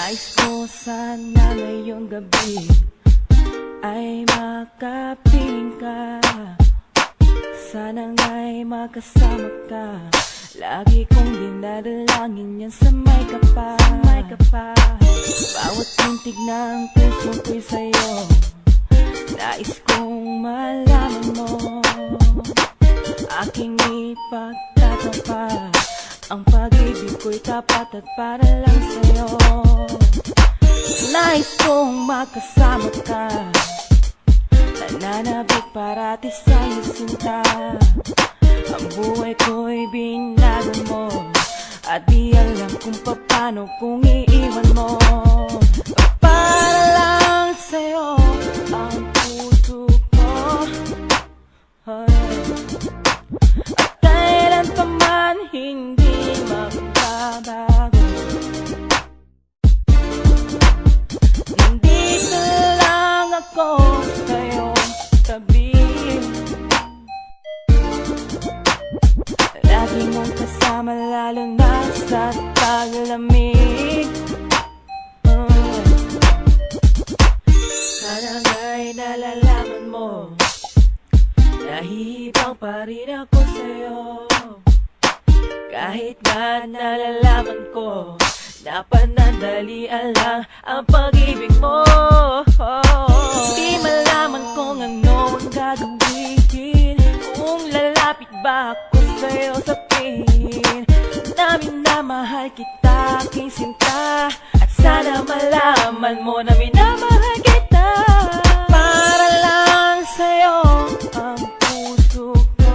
Nais ko sana ngayong gabi ay makapiling ka. Sana nga'y makasama ka. Lagi kong dinadalangin yan sa may kapa. Bawat tintig ng puso ko'y sa'yo. Nais kong malaman mo. Aking ipagtatapa. Ang pag-ibig ko'y tapat at para lang sa'yo. Nais kong makasama ka. Nananabik parati sa'yo sinta. Ang buhay ko'y binago mo. At di alam kung paano kung iiwan mo. Para lang sa'yo ang puso ko. At kailan pa man hindi magbabago. Nandito lang ako sa'yo tabi. Lagi mong kasama lalo na sa taglamig. Sana nga'y nalalaman mo. Nahihibang pa rin ako sa'yo. Kahit na nalalaman ko na panandalian lang ang pag-ibig mo. Di malaman kung ano ang gagawin. Kung lalapit ba ako sa'yo sa piling. Namin na mahal kita, aking sinta. At sana malaman mo na minamahal kita. Para lang sa'yo ang puso ko.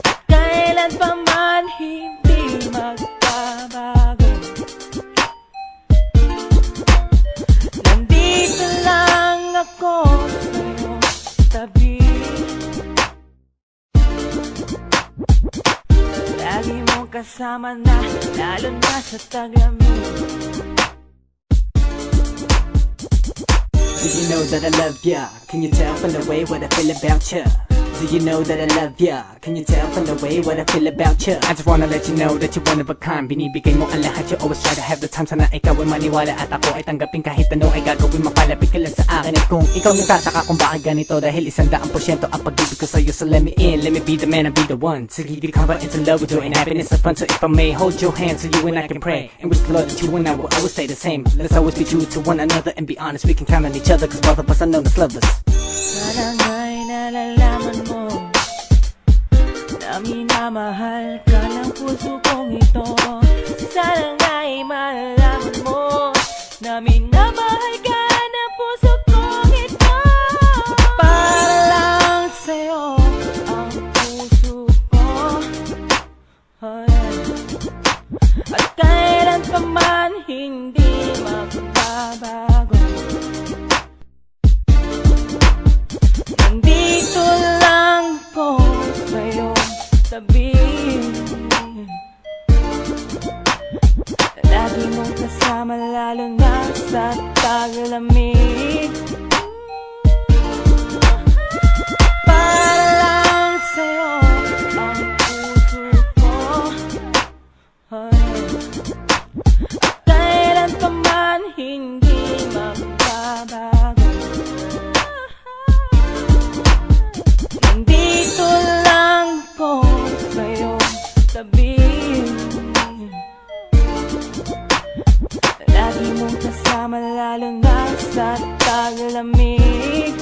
At kailan pa man hindi magbabago. Nandito lang ako sa'yo tabi. Lagi mong kasama na, lalo na sa taglamig. Do you know that I love ya? Can you tell from the way what I feel about ya? Do you know that I love ya? Can you tell from the way what I feel about ya? I just wanna let you know that you're one of a kind. Binibigay mo ang lahat, you always try to have the time. Sana ikaw ay maniwala at ako ay tanggapin kahit ano ay gagawin. Mapalapit ka lang sa akin. At kung ikaw nagtataka kung bakit ganito, dahil 100% ang pag-ibig ko sa'yo. So let me in, let me be the man, I'll be the one to give you comfort and to love with you and happiness and fun. So if I may hold your hand so you and I can pray and wish the Lord that you and I will always stay the same. Let's always be true to one another and be honest. We can count on each other cause both of us are known as lovers. Sana nga'y nalalaman mo na minamahal ka ng puso kong ito. Sana nga'y malaman mo na minamahal ka ng puso kong ito. Para lang sa'yo ang puso ko. At kailan pa man hindi magbabago. Nandito lang ko sa'yo tabi. Lagi mong kasama lalo na sa taglamig. Para lang sa'yo ang puso ko. At kailan pa man hindi magbabago. Nandito lang ko sa'yo tabi. Lagi mong kasama lalo na sa taglamig.